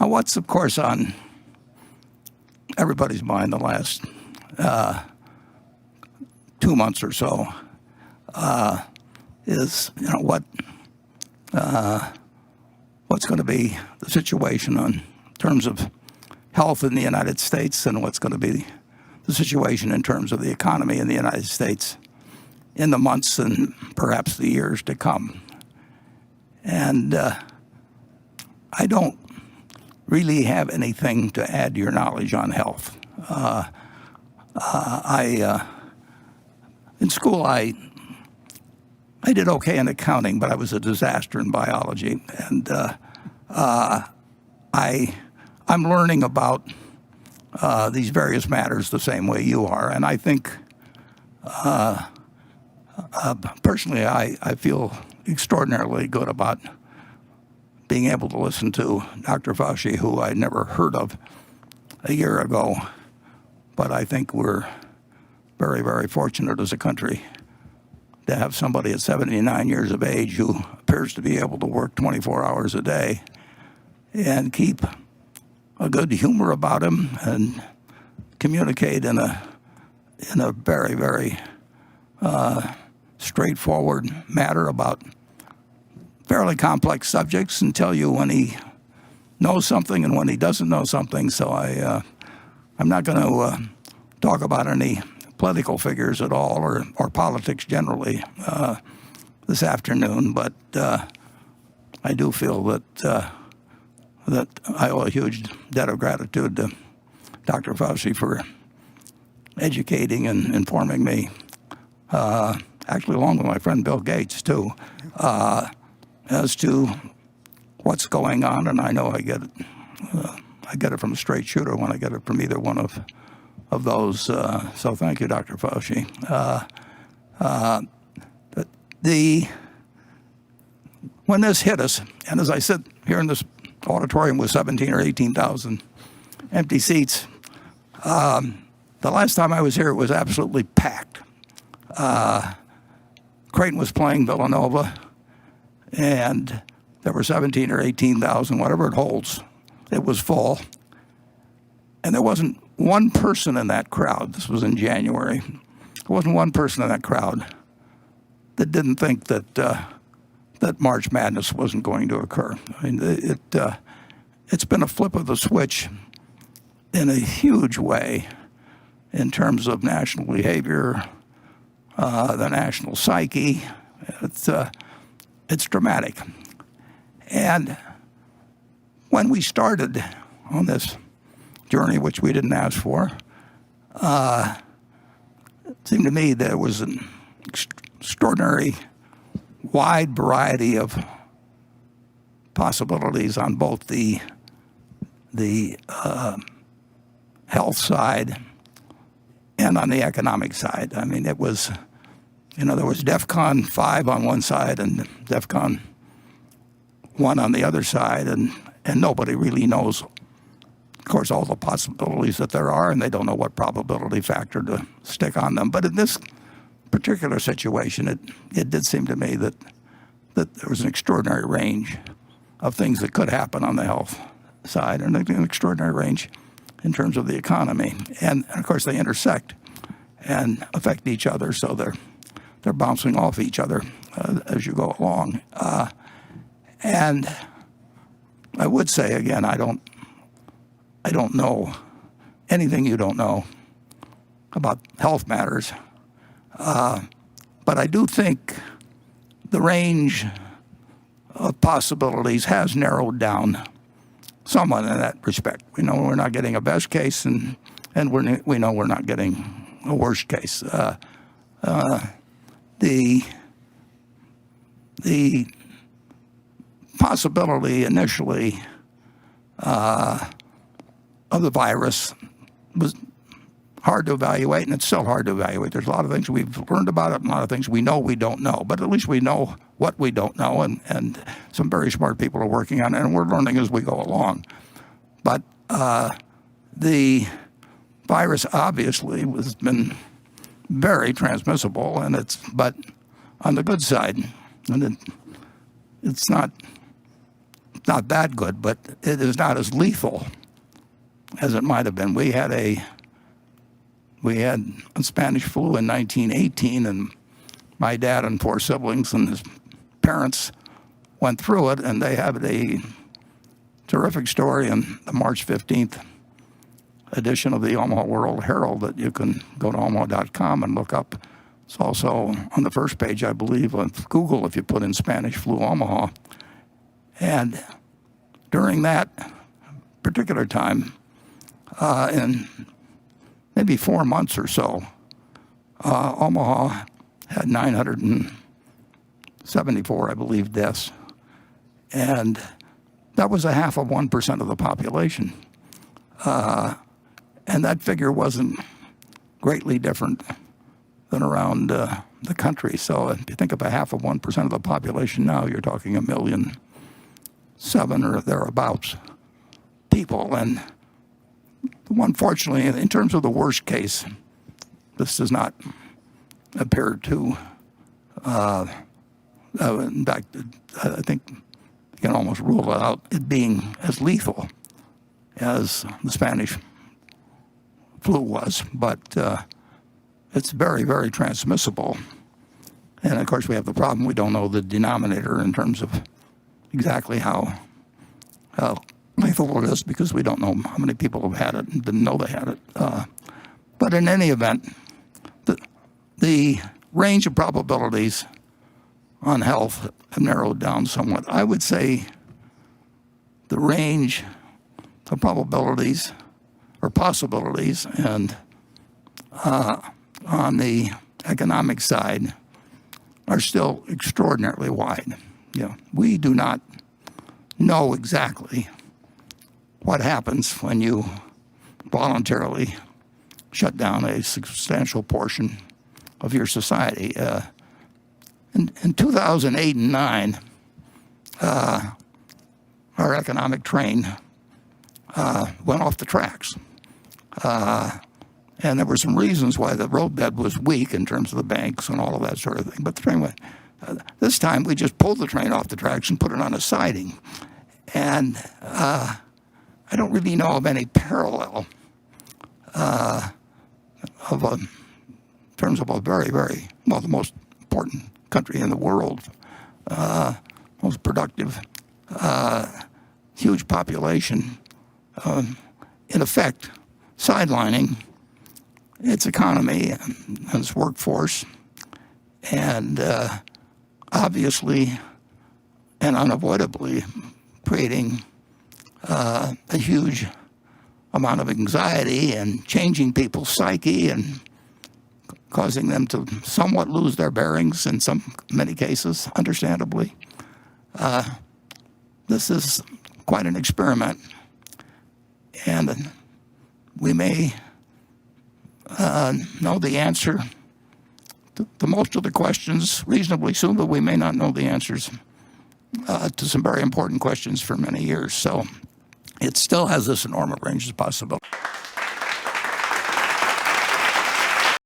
what's, of course, on everybody's mind the last 2 months or so is, what's going to be the situation in terms of health in the United States, and what's going to be the situation in terms of the economy in the United States in the months and perhaps the years to come. And I don't really have anything to add to your knowledge on health. In school, I did okay in accounting, but I was a disaster in biology. And I'm learning about these various matters the same way you are. And I think, personally, I feel extraordinarily good about being able to listen to Dr. Fauci, who I never heard of a year ago. But I think we're very, very fortunate as a country to have somebody at 79 years of age who appears to be able to work 24 hours a day and keep a good humor about him and communicate in a very, very straightforward matter about fairly complex subjects, and tell you when he knows something and when he doesn't know something. So I'm not going to talk about any political figures at all, or politics generally this afternoon, but I do feel that I owe a huge debt of gratitude to Dr. Fauci for educating and informing me, actually along with my friend Bill Gates too, as to what's going on. And I know I get it from a straight shooter when I get it from either one of those. So thank you, Dr. Fauci. When this hit us, and as I sit here in this auditorium with 17 or 18,000 empty seats, the last time I was here, it was absolutely packed. Creighton was playing Villanova, and there were 17 or 18,000, whatever it holds. It was full. And there wasn't one person in that crowd, this was in January, there wasn't one person in that crowd that didn't think that March Madness wasn't going to occur. I mean, it's been a flip of the switch in a huge way in terms of national behavior, the national psyche. It's dramatic. And when we started on this journey, which we didn't ask for, it seemed to me there was an extraordinary wide variety of possibilities on both the health side and on the economic side. I mean, it was, there was DEFCON 5 on one side and DEFCON 1 on the other side, and nobody really knows, of course, all the possibilities that there are, and they don't know what probability factor to stick on them. But in this particular situation, it did seem to me that there was an extraordinary range of things that could happen on the health side, and an extraordinary range in terms of the economy. And of course, they intersect and affect each other, so they're bouncing off each other as you go along. And I would say again, I don't know anything you don't know about health matters, but I do think the range of possibilities has narrowed down somewhat in that respect. We know we're not getting a best case, and we know we're not getting a worst case. The possibility initially of the virus was hard to evaluate, and it's still hard to evaluate. There's a lot of things we've learned about it, and a lot of things we know we don't know, but at least we know what we don't know, and some very smart people are working on it, and we're learning as we go along. But the virus obviously has been very transmissible, but on the good side, and it's not not that good, but it is not as lethal as it might have been. We had a Spanish flu in 1918, and my dad and 4 siblings and his parents went through it, and they have a terrific story in the March 15th edition of the Omaha World Herald that you can go to omaha.com and look up. It's also on the first page, I believe, on Google if you put in Spanish flu Omaha. And during that particular time, in maybe 4 months or so, Omaha had 974, I believe, deaths. And that was 0.5% of the population. And that figure wasn't greatly different than around the country. So if you think of 0.5% of the population now, you're talking 1.7 million or thereabouts people. And unfortunately, in terms of the worst case, this does not appear to, in fact, I think you can almost rule it out, it being as lethal as the Spanish flu was. But it's very, very transmissible. And of course, we have the problem, we don't know the denominator in terms of exactly how lethal it is, because we don't know how many people have had it and didn't know they had it. But in any event, the range of probabilities on health have narrowed down somewhat. I would say the range of probabilities or possibilities and on the economic side are still extraordinarily wide. We do not know exactly what happens when you voluntarily shut down a substantial portion of your society. In 2008 and 2009, our economic train went off the tracks. And there were some reasons why the roadbed was weak in terms of the banks and all of that sort of thing. But the train went. This time we just pulled the train off the tracks and put it on a siding. And I don't really know of any parallel in terms of a very, very, well, the most important country in the world, most productive, huge population, in effect, sidelining its economy and its workforce, and obviously and unavoidably creating a huge amount of anxiety and changing people's psyche and causing them to somewhat lose their bearings in many cases, understandably. This is quite an experiment, and we may know the answer to most of the questions reasonably soon, but we may not know the answers to some very important questions for many years. So it still has this enormous range of possibility.